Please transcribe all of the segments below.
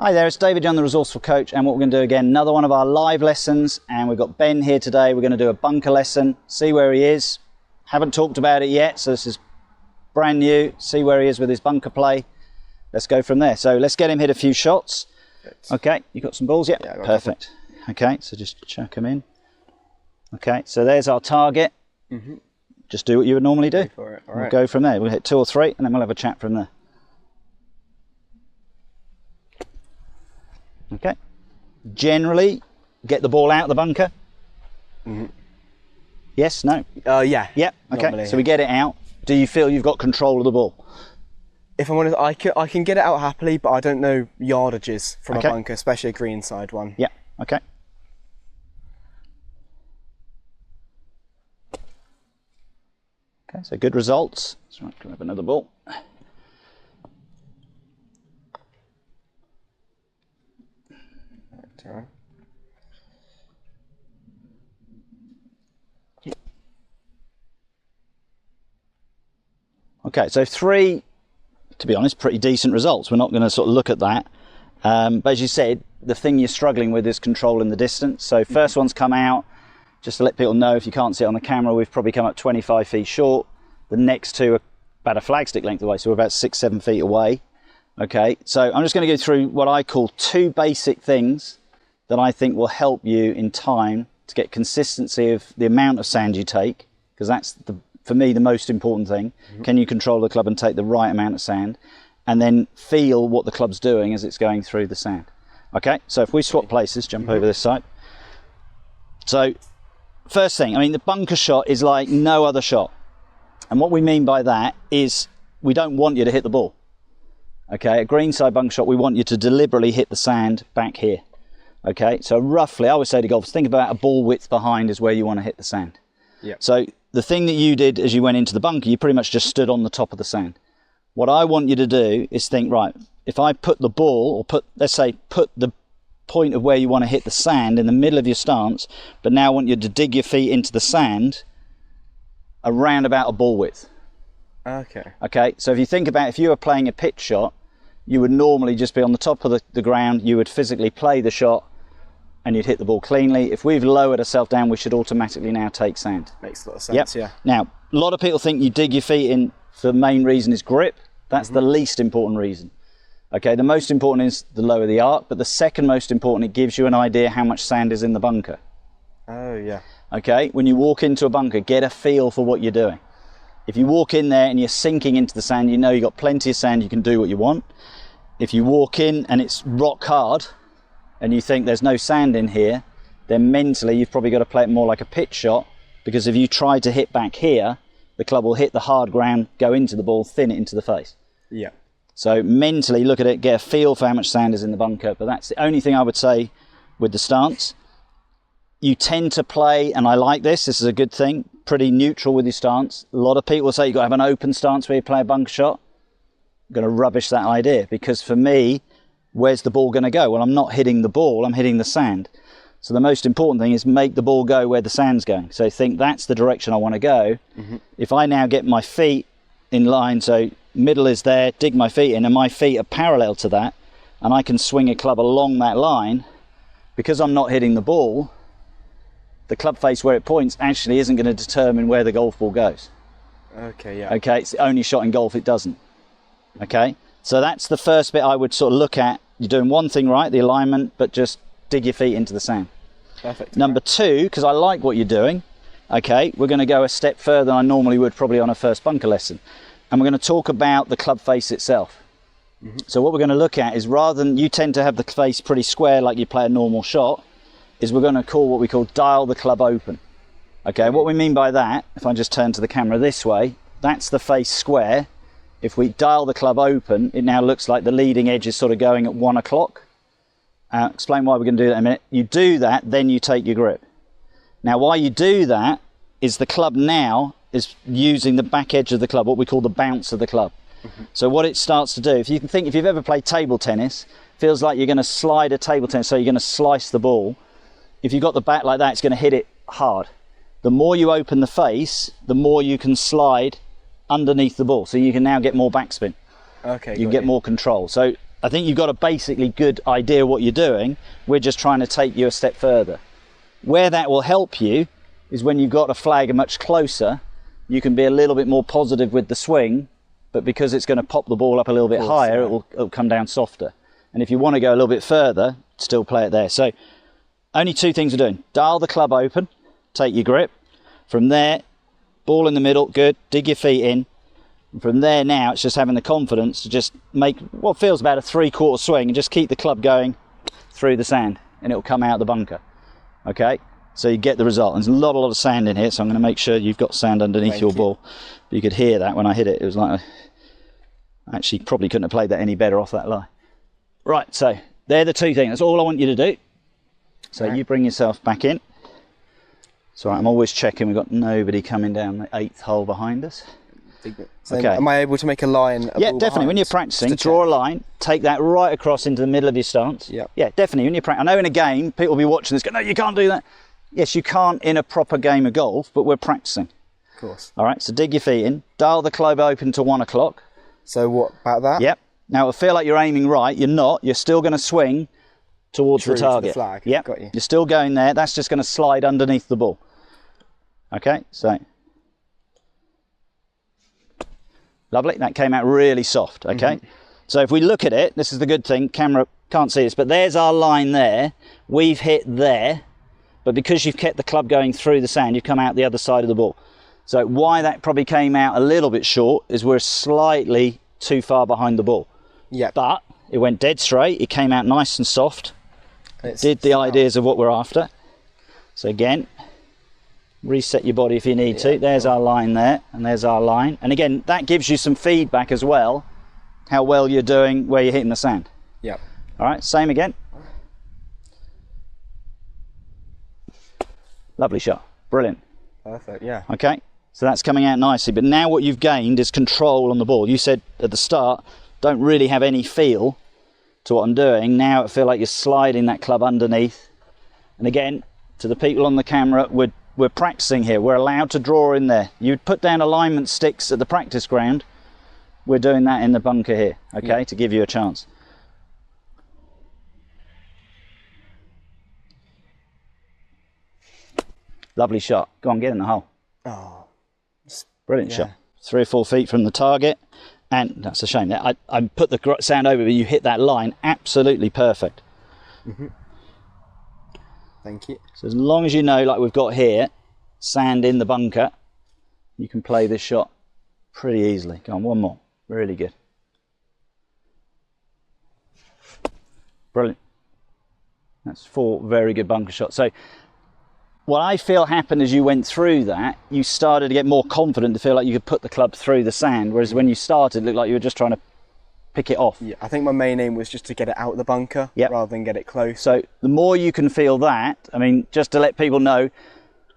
Hi there, it's David Young, the Resourceful Coach, and what we're going to do again, another one of our live lessons, and we've got Ben here today. We're going to do a bunker lesson, see where he is. Haven't talked about it yet, so this is brand new. See where he is with his bunker play. Let's go from there. So let's get him hit a few shots. Okay, you got some balls? Yeah, perfect. Okay, so just chuck them in. Okay, so there's our target. Just do what you would normally do. All right. We'll go from there. We'll hit 2 or 3, and then we'll have a chat from there. Okay, generally get the ball out of the bunker. Yes, no? Yeah. Yep, okay, normally, so we get it out. Do you feel you've got control of the ball? If I'm honest, I can get it out happily, but I don't know yardages from a bunker, especially a greenside one. Yeah, okay. Okay, so good results. So I'll grab another ball. Okay, so 3, to be honest, pretty decent results. We're not going to sort of look at that. But as you said, the thing you're struggling with is controlling the distance. So first one's come out, just to let people know, if you can't see it on the camera, we've probably come up 25 feet short. The next 2 are about a flagstick length away, so we're about 6-7 feet away. Okay, so I'm just going to go through what I call 2 basic things that I think will help you in time to get consistency of the amount of sand you take, because that's, for me, the most important thing. Can you control the club and take the right amount of sand? And then feel what the club's doing as it's going through the sand. Okay, so if we swap places, jump over this side. So, first thing, I mean, the bunker shot is like no other shot. And what we mean by that is we don't want you to hit the ball. Okay, a greenside bunker shot, we want you to deliberately hit the sand back here. Okay, so roughly, I would say to golfers, think about a ball width behind is where you want to hit the sand. Yeah. So the thing that you did as you went into the bunker, you pretty much just stood on the top of the sand. What I want you to do is think, right, if I put the ball, or let's say put the point of where you want to hit the sand in the middle of your stance, but now I want you to dig your feet into the sand around about a ball width. Okay. Okay, so if you think about, if you were playing a pitch shot, you would normally just be on the top of the ground, you would physically play the shot, and you'd hit the ball cleanly. If we've lowered ourselves down, we should automatically now take sand. Makes a lot of sense, yeah. Now, a lot of people think you dig your feet in for the main reason is grip. That's the least important reason. Okay, the most important is the lower the arc, but the second most important, it gives you an idea how much sand is in the bunker. Oh, yeah. Okay, when you walk into a bunker, get a feel for what you're doing. If you walk in there and you're sinking into the sand, you know you've got plenty of sand, you can do what you want. If you walk in and it's rock hard, and you think there's no sand in here, then mentally you've probably got to play it more like a pitch shot, because if you try to hit back here, the club will hit the hard ground, go into the ball, thin it into the face. Yeah. So mentally look at it, get a feel for how much sand is in the bunker, but that's the only thing I would say with the stance. You tend to play, and I like this is a good thing, pretty neutral with your stance. A lot of people say you've got to have an open stance where you play a bunker shot. I'm going to rubbish that idea, because for me, where's the ball going to go? Well, I'm not hitting the ball, I'm hitting the sand. So the most important thing is make the ball go where the sand's going. So think that's the direction I want to go. If I now get my feet in line, so middle is there, dig my feet in, and my feet are parallel to that, and I can swing a club along that line, because I'm not hitting the ball, the club face where it points actually isn't going to determine where the golf ball goes. Okay, yeah. Okay, it's the only shot in golf it doesn't. Okay, so that's the first bit I would sort of look at. You're doing one thing right, the alignment, but just dig your feet into the sand. Perfect. Number 2, because I like what you're doing, okay, we're going to go a step further than I normally would probably on a first bunker lesson. And we're going to talk about the club face itself. So what we're going to look at is, rather than, you tend to have the face pretty square like you play a normal shot, is we're going to call what we call dial the club open. Okay, what we mean by that, if I just turn to the camera this way, that's the face square. If we dial the club open, it now looks like the leading edge is sort of going at 1 o'clock. Explain why we're going to do that in a minute. You do that, then you take your grip. Now, why you do that is the club now is using the back edge of the club, what we call the bounce of the club. So what it starts to do, if you can think, if you've ever played table tennis, feels like you're going to slide a table tennis, so you're going to slice the ball. If you've got the bat like that, it's going to hit it hard. The more you open the face, the more you can slide underneath the ball, so you can now get more backspin. Okay. You get more control. So I think you've got a basically good idea what you're doing. We're just trying to take you a step further. Where that will help you is when you've got a flag much closer, you can be a little bit more positive with the swing, but because it's going to pop the ball up a little bit higher, it'll come down softer. And if you want to go a little bit further, still play it there. So only two things we're doing. Dial the club open, take your grip. From there, ball in the middle, good, dig your feet in. And from there now, it's just having the confidence to just make what feels about a 3/4 swing and just keep the club going through the sand and it'll come out the bunker. Okay, so you get the result. There's a lot of sand in here, so I'm going to make sure you've got sand underneath your ball. But you could hear that when I hit it. It was like, I actually probably couldn't have played that any better off that lie. Right, so they're the two things. That's all I want you to do. So you bring yourself back in. So I'm always checking we've got nobody coming down the 8th hole behind us. So am I able to make a line? Yeah, definitely. When you're practicing, draw a line, take that right across into the middle of your stance. Yep. Yeah, definitely. When you're practicing, I know in a game, people will be watching this, go, no, you can't do that. Yes, you can't in a proper game of golf, but we're practicing. Of course. All right, so dig your feet in, dial the club open to 1 o'clock. So what about that? Yep. Now it'll feel like you're aiming right. You're not. You're still going to swing towards the target. To the flag. Yep. Got you. You're still going there. That's just going to slide underneath the ball. Okay, so lovely. That came out really soft. Okay, so if we look at it, this is the good thing. Camera can't see this, but there's our line there. We've hit there, but because you've kept the club going through the sand, you've come out the other side of the ball. So why that probably came out a little bit short is we're slightly too far behind the ball. Yeah. But it went dead straight. It came out nice and soft. It did the ideas of what we're after. So again, reset your body if you need to. There's our line there, and there's our line. And again, that gives you some feedback as well, how well you're doing where you're hitting the sand. Yep. All right, same again. Lovely shot. Brilliant. Perfect, yeah. Okay, so that's coming out nicely. But now what you've gained is control on the ball. You said at the start, don't really have any feel to what I'm doing. Now I feel like you're sliding that club underneath. And again, to the people on the camera, we're practicing here. We're allowed to draw in there. You'd put down alignment sticks at the practice ground. We're doing that in the bunker here, okay, to give you a chance. Lovely shot. Go on, get in the hole. Oh, brilliant shot. 3 or 4 feet from the target. And that's a shame. I put the sand over, but you hit that line absolutely perfect. Thank you. So as long as you know, like we've got here, sand in the bunker, you can play this shot pretty easily. Go on, one more. Really good. Brilliant. That's 4 very good bunker shots. So what I feel happened as you went through that, you started to get more confident to feel like you could put the club through the sand, whereas when you started, it looked like you were just trying to pick it off. Yeah, I think my main aim was just to get it out of the bunker rather than get it close. So the more you can feel that, I mean, just to let people know,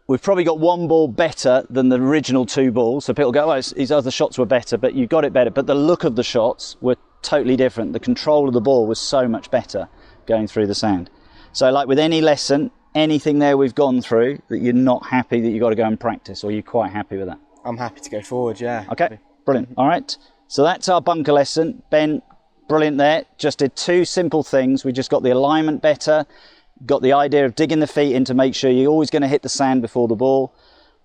we've probably got 1 ball better than the original 2 balls. So people go, oh, his other shots were better, but you got it better. But the look of the shots were totally different. The control of the ball was so much better going through the sand. So like with any lesson, anything there we've gone through that you're not happy that you've got to go and practice, or you're quite happy with that? I'm happy to go forward, yeah. Okay, brilliant. All right, so that's our bunker lesson. Ben, brilliant there. Just did 2 simple things. We just got the alignment better, got the idea of digging the feet in to make sure you're always going to hit the sand before the ball.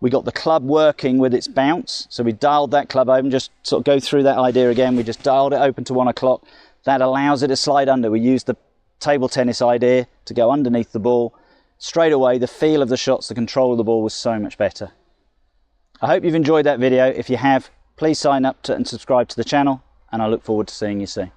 We got the club working with its bounce, so we dialed that club open. Just sort of go through that idea again. We just dialed it open to 1 o'clock. That allows it to slide under. We used the table tennis idea to go underneath the ball. Straight away, the feel of the shots, the control of the ball was so much better. I hope you've enjoyed that video. If you have, please sign up and subscribe to the channel, and I look forward to seeing you soon.